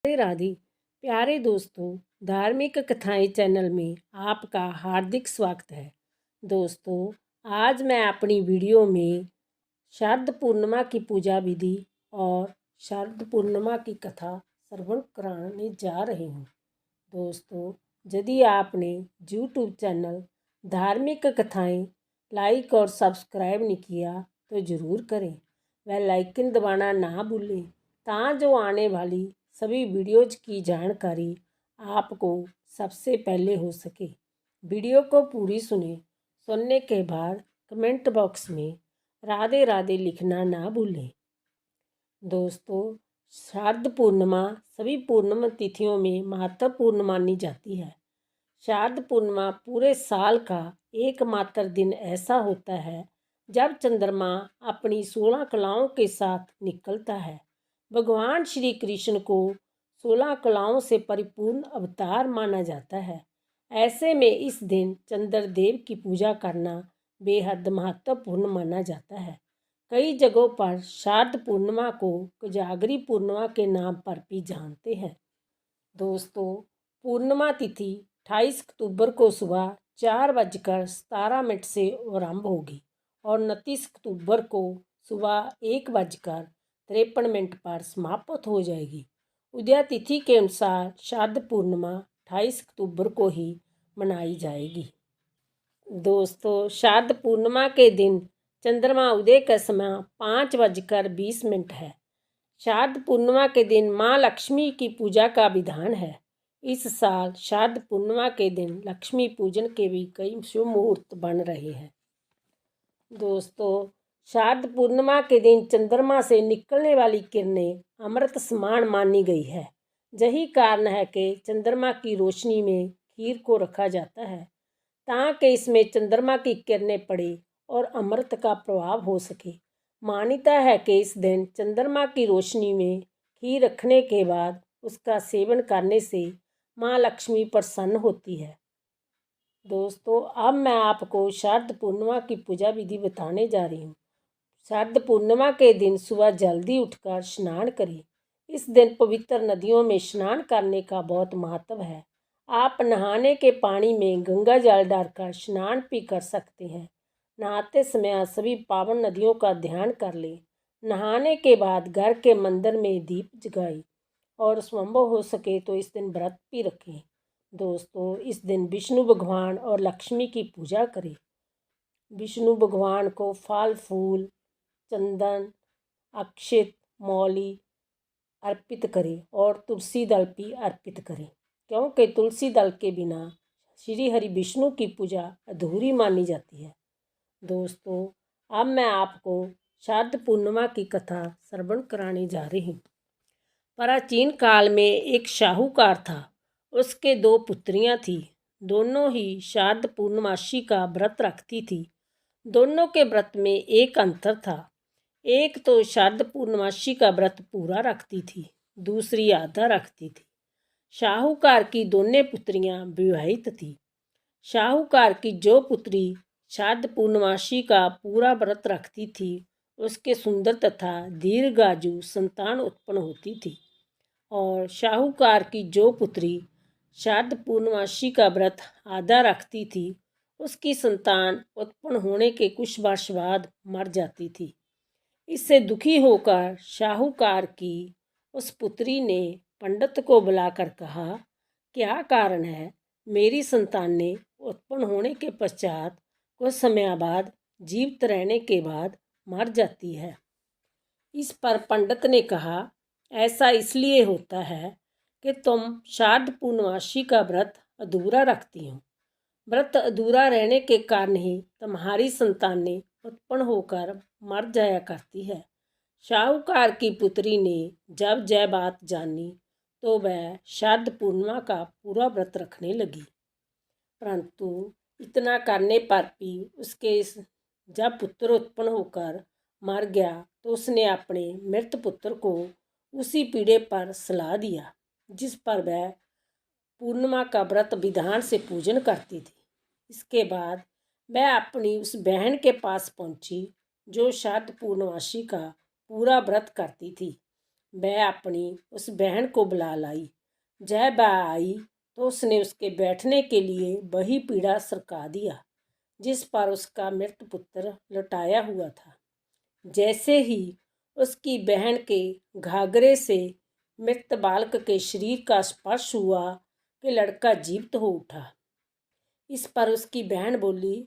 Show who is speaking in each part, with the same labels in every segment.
Speaker 1: राधे राधे। प्यारे दोस्तों, धार्मिक कथाएं चैनल में आपका हार्दिक स्वागत है। दोस्तों, आज मैं अपनी वीडियो में शारद पूर्णिमा की पूजा विधि और शारद पूर्णिमा की कथा श्रवण कराने जा रही हूँ। दोस्तों, यदि आपने यूट्यूब चैनल धार्मिक कथाएं लाइक और सब्सक्राइब नहीं किया तो ज़रूर करें। बेल आइकन दबाना ना भूलें जो आने वाली सभी वीडियोज की जानकारी आपको सबसे पहले हो सके। वीडियो को पूरी सुनने के बाद कमेंट बॉक्स में राधे राधे लिखना ना भूलें। दोस्तों, शारद पूर्णिमा सभी पूर्णिमा तिथियों में महत्वपूर्ण मानी जाती है। शारद पूर्णिमा पूरे साल का एकमात्र दिन ऐसा होता है जब चंद्रमा अपनी 16 कलाओं के साथ निकलता है। भगवान श्री कृष्ण को 16 कलाओं से परिपूर्ण अवतार माना जाता है। ऐसे में इस दिन चंद्रदेव की पूजा करना बेहद महत्वपूर्ण माना जाता है। कई जगहों पर शारद पूर्णिमा को कोजागरी पूर्णिमा के नाम पर भी जानते हैं। दोस्तों, पूर्णिमा तिथि 28 अक्टूबर को सुबह 4:17 से आरंभ होगी और 29 अक्टूबर को सुबह 1:53 पर समाप्त हो जाएगी। उदय तिथि के अनुसार शारद पूर्णिमा 28 अक्टूबर को ही मनाई जाएगी। दोस्तों, शारद पूर्णिमा के दिन चंद्रमा उदय का समय 5:20 है। शारद पूर्णिमा के दिन माँ लक्ष्मी की पूजा का विधान है। इस साल शारद पूर्णिमा के दिन लक्ष्मी पूजन के भी कई शुभ मुहूर्त बन रहे हैं। दोस्तों, शारद पूर्णिमा के दिन चंद्रमा से निकलने वाली किरणें अमृत समान मानी गई है। यही कारण है कि चंद्रमा की रोशनी में खीर को रखा जाता है ताकि इसमें चंद्रमा की किरणें पड़े और अमृत का प्रभाव हो सके। मान्यता है कि इस दिन चंद्रमा की रोशनी में खीर रखने के बाद उसका सेवन करने से माँ लक्ष्मी प्रसन्न होती है। दोस्तों, अब मैं आपको शारद पूर्णिमा की पूजा विधि बताने जा रही हूँ। शारद पूर्णिमा के दिन सुबह जल्दी उठकर स्नान करें। इस दिन पवित्र नदियों में स्नान करने का बहुत महत्व है। आप नहाने के पानी में गंगा जल डालकर स्नान भी कर सकते हैं। नहाते समय सभी पावन नदियों का ध्यान कर लें। नहाने के बाद घर के मंदिर में दीप जगाएं और संभव हो सके तो इस दिन व्रत भी रखें। दोस्तों, इस दिन विष्णु भगवान और लक्ष्मी की पूजा करें। विष्णु भगवान को फल फूल, चंदन, अक्षत, मौली अर्पित करें और तुलसी दल भी अर्पित करें, क्योंकि तुलसी दल के बिना श्री हरि विष्णु की पूजा अधूरी मानी जाती है। दोस्तों, अब मैं आपको शारद पूर्णिमा की कथा श्रवण कराने जा रही हूँ। प्राचीन काल में एक साहूकार था। उसके 2 पुत्रियां थीं। दोनों ही शारद पूर्णमासी का व्रत रखती थी। दोनों के व्रत में एक अंतर था। एक तो शारद पूर्णमासी का व्रत पूरा रखती थी, दूसरी आधा रखती थी। साहूकार की दोनों पुत्रियां विवाहित थीं। साहूकार की जो पुत्री शारद पूर्णमासी का पूरा व्रत रखती थी, उसके सुंदर तथा दीर्घायु संतान उत्पन्न होती थी। और साहूकार की जो पुत्री शारद पूर्णमासी का व्रत आधा रखती थी, उसकी संतान उत्पन्न होने के कुछ वर्ष बाद मर जाती थी। इससे दुखी होकर साहूकार की उस पुत्री ने पंडित को बुलाकर कहा, क्या कारण है? मेरी संतान ने उत्पन्न होने के पश्चात कुछ समय बाद जीवित रहने के बाद मर जाती है। इस पर पंडित ने कहा, ऐसा इसलिए होता है कि तुम शारद पूर्णमासी का व्रत अधूरा रखती हो। व्रत अधूरा रहने के कारण ही तुम्हारी संतानें उत्पन्न होकर मर जाया करती है। साहूकार की पुत्री ने जब यह बात जानी तो वह शारद पूर्णिमा का पूरा व्रत रखने लगी। परंतु इतना करने पर भी उसके जब पुत्र उत्पन्न होकर मर गया तो उसने अपने मृत पुत्र को उसी पीढ़े पर सला दिया जिस पर वह पूर्णिमा का व्रत विधान से पूजन करती थी। इसके बाद वह अपनी उस बहन के पास पहुंची जो शारद पूर्णमासी का पूरा व्रत करती थी। वह अपनी उस बहन को बुला लाई। जब वह आई तो उसने उसके बैठने के लिए वही पीढ़ा सरका दिया जिस पर उसका मृत पुत्र लौटाया हुआ था। जैसे ही उसकी बहन के घाघरे से मृत बालक के शरीर का स्पर्श हुआ कि लड़का जीवित हो उठा। इस पर उसकी बहन बोली,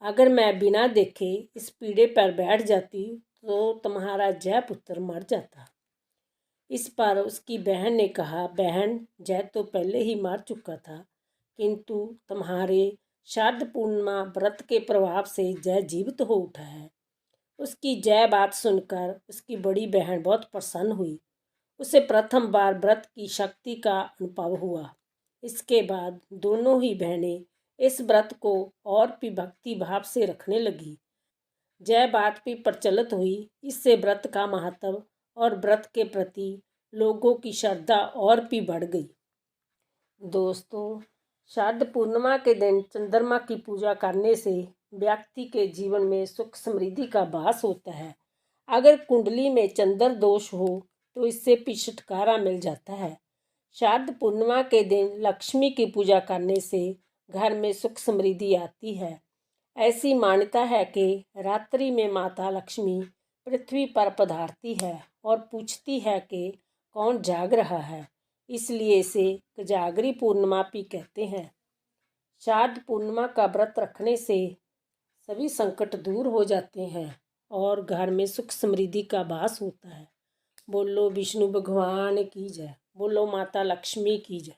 Speaker 1: अगर मैं बिना देखे इस पीढ़े पर बैठ जाती तो तुम्हारा जय पुत्र मर जाता। इस पर उसकी बहन ने कहा, बहन, जय तो पहले ही मर चुका था, किंतु तुम्हारे शारद पूर्णिमा व्रत के प्रभाव से जय जीवित हो उठा है। उसकी जय बात सुनकर उसकी बड़ी बहन बहुत प्रसन्न हुई। उसे प्रथम बार व्रत की शक्ति का अनुभव हुआ। इसके बाद दोनों ही बहनें इस व्रत को और भी भक्ति भाव से रखने लगी। जय बात भी प्रचलित हुई। इससे व्रत का महत्व और व्रत के प्रति लोगों की श्रद्धा और भी बढ़ गई। दोस्तों, शारद पूर्णिमा के दिन चंद्रमा की पूजा करने से व्यक्ति के जीवन में सुख समृद्धि का वास होता है। अगर कुंडली में चंद्र दोष हो तो इससे भी छुटकारा मिल जाता है। शारद पूर्णिमा के दिन लक्ष्मी की पूजा करने से घर में सुख समृद्धि आती है। ऐसी मान्यता है कि रात्रि में माता लक्ष्मी पृथ्वी पर पधारती है और पूछती है कि कौन जाग रहा है, इसलिए इसे कोजागरी पूर्णिमा भी कहते हैं। शारद पूर्णिमा का व्रत रखने से सभी संकट दूर हो जाते हैं और घर में सुख समृद्धि का वास होता है। बोलो विष्णु भगवान की जय, बोलो माता लक्ष्मी की जय।